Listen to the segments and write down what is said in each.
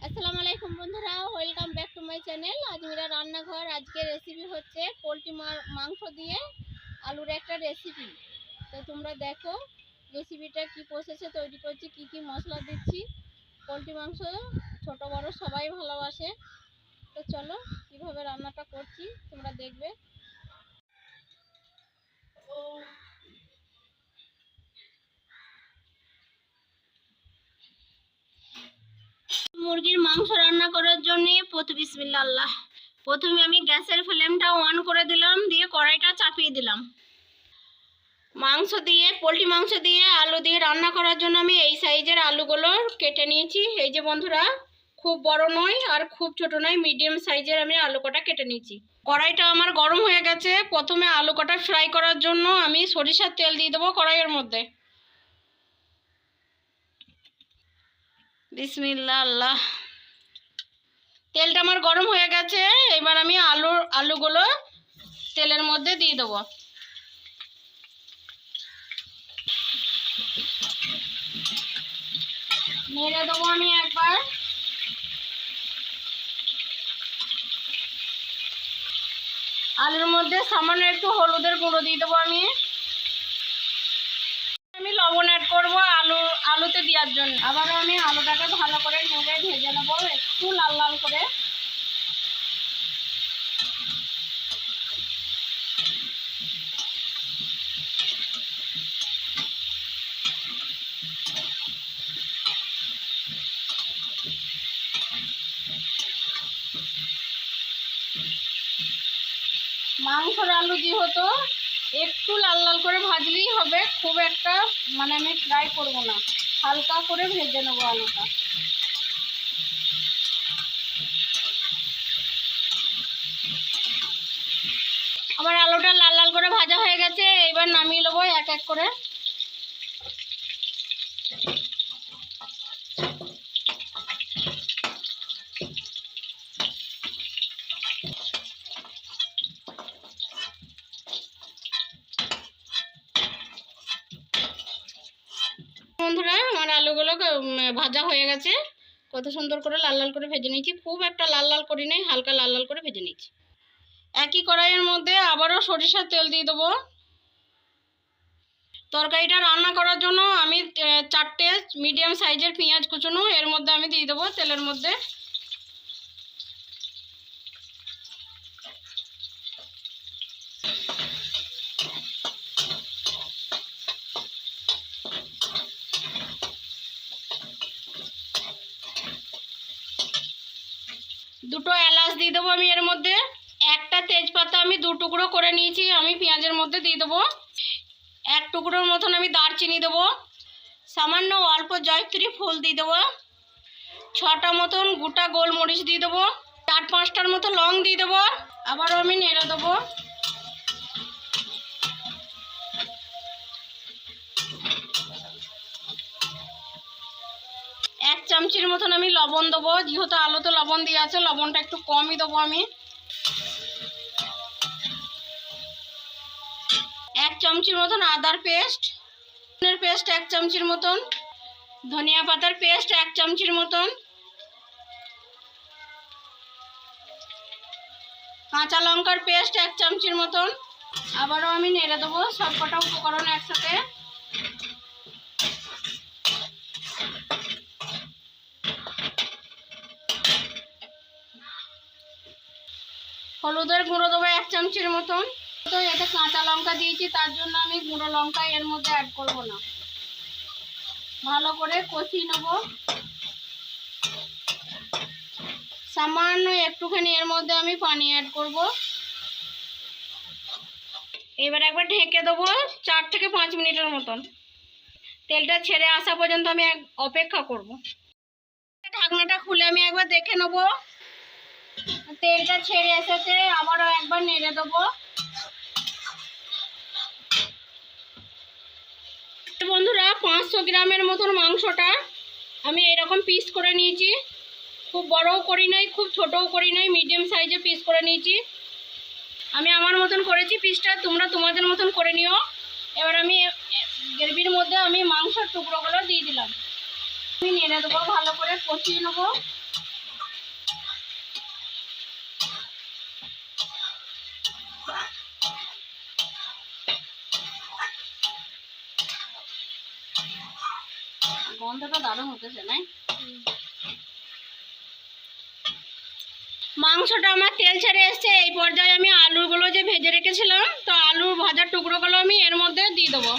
আসসালামু আলাইকুম বন্ধুরা, welcome back to my channel Azmira রান্নাঘর। আজকে রেসিপি হচ্ছে পোলট্রি মাংস দিয়ে আলুর একটা রেসিপি। তো তোমরা দেখো রেসিপিটা কি প্রসেসে তৈরি করছি, কি কি মশলা দিচ্ছি। পোলট্রি মাংস ছোট বড় সবাই ভালোবাসে। তো চলো কিভাবে রান্নাটা করছি তোমরা দেখবে। মুরগির মাংস রান্না করার জন্য বিসমিল্লাহ প্রথমে আমি গ্যাসের ফ্লেমটা অন করে দিলাম, দিয়ে কড়াইটা চাপিয়ে দিলাম। পোলট্রি মাংস দিয়ে আলু দিয়ে রান্না করার জন্য আমি এই সাইজের আলুগুলো কেটে নিয়েছি। এই যে বন্ধুরা, খুব বড় নয় আর খুব ছোট নয়, মিডিয়াম সাইজের আমি আলু কটা কেটে নিয়েছি। কড়াইটা আমার গরম হয়ে গেছে। প্রথমে আলু কটা ফ্রাই করার জন্য আমি সরিষার তেল দিয়ে দেবো কড়াইয়ের মধ্যে। বিসমিল্লাহ আল্লাহ। তেলটা আমার গরম হয়ে গেছে। এবার আমি আলুগুলো তেলের মধ্যে দিয়ে দেবো। নেড়ে দেবো আমি একবার। আলুর মধ্যে সামান্য একটু হলুদের গুঁড়ো দিয়ে দেবো। আমি লবণ অ্যাড করবো আলুতে দেওয়ার জন্য। আবারও আমি আলুটাকে ভালো করে নেড়ে ভেজে নেবো একটু লাল লাল করে। মাংসর আলু যেহেতু একটু লাল লাল করে ভাজলেই হবে, খুব একটা আমি ফ্রাই করব না, হালকা করে ভেজে নেবো আলুটা। আমার আলুটা লাল লাল করে ভাজা হয়ে গেছে। এবার নামিয়ে নেবো এক এক করে। বন্ধুরা, আমার আলুগুলো ভাজা হয়ে গেছে। কত সুন্দর করে লাল লাল করে ভেজে নিয়েছি। খুব একটা লাল লাল করি নাই, হালকা লাল লাল করে ভেজে নিয়েছি। একই কড়াইয়ের মধ্যে আবারও সরিষার তেল দিয়ে দেবো। তরকারিটা রান্না করার জন্য আমি 4টে মিডিয়াম সাইজের পেঁয়াজ কুচনো এর মধ্যে আমি দিয়ে দেবো তেলের মধ্যে। দুটো এলাচ দিয়ে দেবো আমি এর মধ্যে। একটা তেজপাতা আমি 2 টুকরো করে নিয়েছি, আমি পেঁয়াজের মধ্যে দিয়ে দেবো। 1 টুকরোর মতন আমি দারচিনি দেবো। সামান্য অল্প জয়ত্রী ফুল দিয়ে দেবো। 6টা মতন গোটা গোলমরিচ দিয়ে দেবো। 4-5টার মতো লং দিয়ে দেবো। আবারও আমি নেড়ে দেবো। এক চামচির মতন আমি লবণ দেবো। যেহেতু আলুতে লবণ দিয়ে আছে, লবণটা একটু কমই দেবো আমি। 1 চামচির মতন আদার পেস্ট, 1 চামচির মতন ধনিয়া পাতার পেস্ট, 1 চামচির মতন কাঁচা লঙ্কার পেস্ট, 1 চামচির মতন। আবারও আমি নেড়ে দেবো সব কটা উপকরণ একসাথে। হলুদের গুঁড়ো দেবো 1 চামচির মতন। তো এতে কাঁচা লঙ্কা দিয়েছি, তার জন্য আমি গুঁড়ো লঙ্কা এর মধ্যে অ্যাড করব না। ভালো করে কষিয়ে নেব। সামান্য একটুখানি এর মধ্যে আমি পানি অ্যাড করব। এবার একবার ঢেকে দেবো 4 থেকে 5 মিনিটের মতন। তেলটা ছেড়ে আসা পর্যন্ত আমি অপেক্ষা করব। ঢাকনাটা খুলে আমি একবার দেখে নেব। তেলটা ছেড়ে এসেছে। আবারও একবার নেড়ে দেবো। বন্ধুরা 500 গ্রামের মতন মাংসটা আমি এরকম পিস করে নিয়েছি। খুব বড়ও করি নাই, খুব ছোটও করি নাই, মিডিয়াম সাইজে পিস করে নিয়েছি। আমি আমার মতন করেছি পিসটা, তোমরা তোমাদের মতন করে নিও। এবার আমি গ্রেভির মধ্যে আমি মাংসের টুকরোগুলো দিয়ে দিলাম। আমি নেড়ে দেবো, ভালো করে কষিয়ে নেবো। গন্ধটা দারুণ হতেছে না? মাংসটা আমার তেল ছেড়ে এসছে। এই পর্যায়ে আমি আলুগুলো যে ভেজে রেখেছিলাম, তো আলুর ভাজার টুকরোগুলো আমি এর মধ্যে দিয়ে দেবো,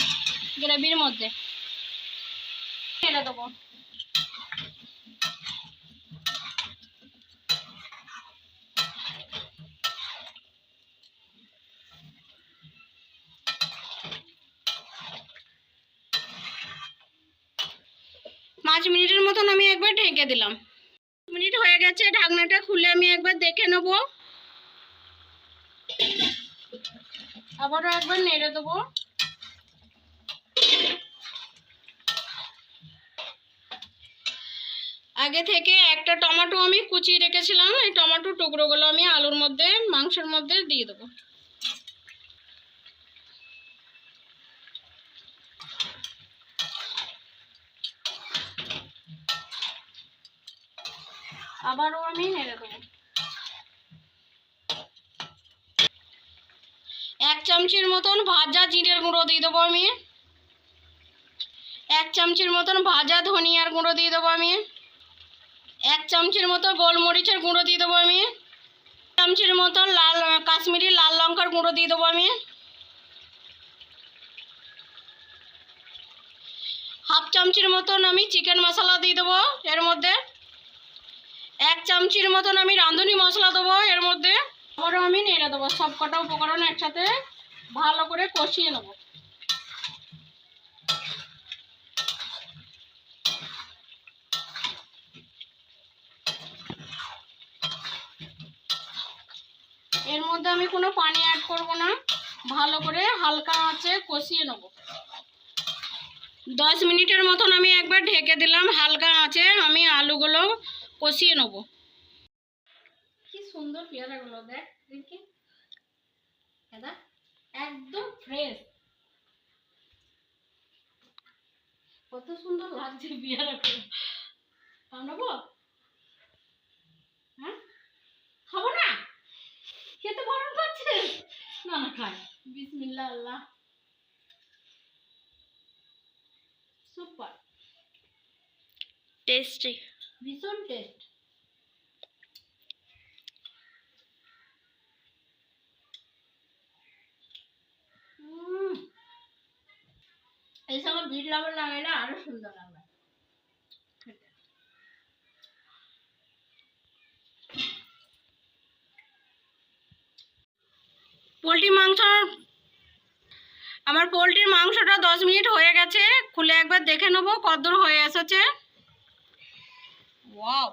গ্রেভির মধ্যে ঢেলে দেবো। পাঁচ মিনিটের মতন আমি একবার ঢেকে দিলাম। মিনিট হয়ে গেছে, ঢাকনাটা খুলে আমি একবার দেখে নেব। আবারও একবার নেড়ে দেবো। আগে থেকে একটা টমেটো আমি কুচিয়ে রেখেছিলাম, এই টমেটোর টুকরোগুলো আমি আলুর মধ্যে, মাংসের মধ্যে দিয়ে দেবো। আবারও আমি নেড়ে দেবো। 1 চামচের মতন ভাজা জিরের গুঁড়ো দিয়ে দেবো আমি। 1 চামচের মতন ভাজা ধনিয়ার গুঁড়ো দিয়ে দেবো আমি। 1 চামচের মতো গোলমরিচের গুঁড়ো দিয়ে দেবো আমি। 1 চামচের মতন কাশ্মীরি লাল লঙ্কার গুঁড়ো দিয়ে দেবো আমি। 1/2 চামচের মতন আমি চিকেন মশলা দিয়ে দেবো এর মধ্যে। 1 চামচের মতন আমি রাঁধুনি মশলা দেবো এর মধ্যে। আবারও আমি নেড়ে দেবো। সব কটা উপকরণ একসাথে ভালো করে কষিয়ে নেব। এর মধ্যে আমি কোনো পানি অ্যাড করব না, ভালো করে হালকা আঁচে কষিয়ে নেব। 10 মিনিটের মতন আমি একবার ঢেকে দিলাম, হালকা আঁচে আমি আলুগুলো কষিয়ে নেব। কি সুন্দর পেয়ারাগুলো, দেখ দেখি দাদা, একদম ফ্রেশ। কত সুন্দর লাগছে পেয়ারাগুলো। খাবো? হ্যাঁ, খাবো না? খেতে বারণ করছে? না না, খাই। বিসমিল্লাহ, আল্লাহ। সুপার টেস্টি, ভীষণ টেস্ট। এই সময় বিট লবণ লাগাইলে আরো সুন্দর লাগবে। আমার পোলট্রির মাংসটা 10 মিনিট হয়ে গেছে, খুলে একবার দেখে নেবো কতদূর হয়ে এসেছে। ওয়াও!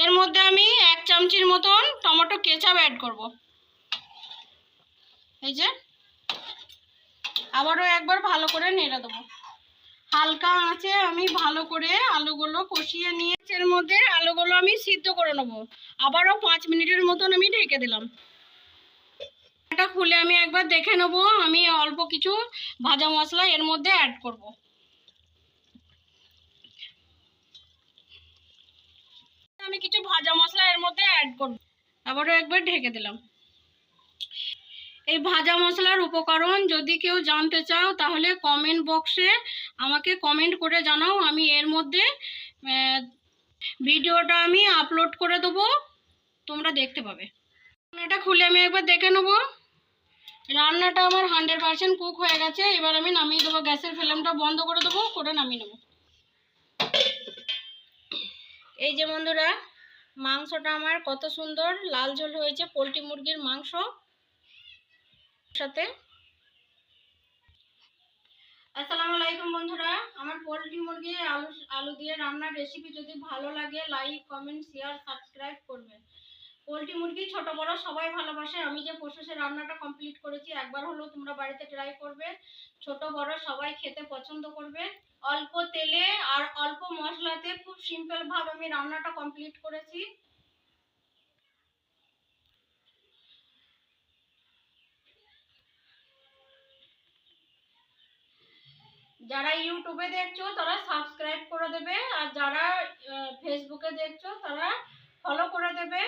এর মধ্যে আমি 1 চামচির মতন টমেটো কেচাপ অ্যাড করব। এই যে, আবারও একবার ভালো করে নেড়ে দেবো। হালকা আঁচে আমি ভালো করে আলুগুলো কষিয়ে নিয়ে এর মধ্যে আলুগুলো আমি সিদ্ধ করে নেব। আবারও 5 মিনিটের মতন আমি ঢেকে দিলাম। এটা খুলে আমি একবার দেখে নেব। আমি অল্প কিছু ভাজা মশলা এর মধ্যে অ্যাড করব। আমি কিছু ভাজা মশলা এর মধ্যে অ্যাড করব। আবারও একবার ঢেকে দিলাম। এই ভাজা মশলার উপকরণ যদি কেউ জানতে চাও তাহলে কমেন্ট বক্সে আমাকে কমেন্ট করে জানাও। আমি এর মধ্যে ভিডিওটা আমি আপলোড করে দেবো, তোমরা দেখতে পাবে। এটা খুলে আমি একবার দেখে নেবো। রান্নাটা আমার 100% কুক হয়ে গেছে। এবার আমি নামিয়ে দেবো। গ্যাসের ফ্লেমটা বন্ধ করে দেবো, করে নামিয়ে নেবো। এই যে বন্ধুরা, মাংসটা আমার কত সুন্দর লাল ঝোল হয়েছে। পোলট্রি মুরগির মাংস সাথে। আসসালামু আলাইকুম বন্ধুরা, আমার পোলট্রি মুরগি আলু দিয়ে রান্নার রেসিপি যদি ভালো লাগে লাইক, কমেন্ট, শেয়ার, সাবস্ক্রাইব করবেন। পোলট্রি মুরগি ছোট বড় সবাই ভালোবাসে। আমি যে প্রসেসে রান্নাটা কমপ্লিট করেছি, একবার হলেও তোমরা বাড়িতে ট্রাই করবে। ছোট বড় সবাই খেতে পছন্দ করবে। অল্প তেলে আর অল্প মশলাতে খুব সিম্পল ভাবে আমি রান্নাটা কমপ্লিট করেছি। যারা ইউটিউবে দেখছো তারা সাবস্ক্রাইব করে দেবে, আর যারা ফেসবুকে দেখছো তারা ফলো করে দেবে,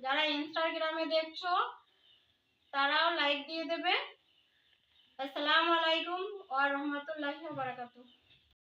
যারা ইনস্টাগ্রামে দেখছো তারাও লাইক দিয়ে দেবে। আসসালামু আলাইকুম ওয়া রাহমাতুল্লাহি ওয়া বারাকাতুহু।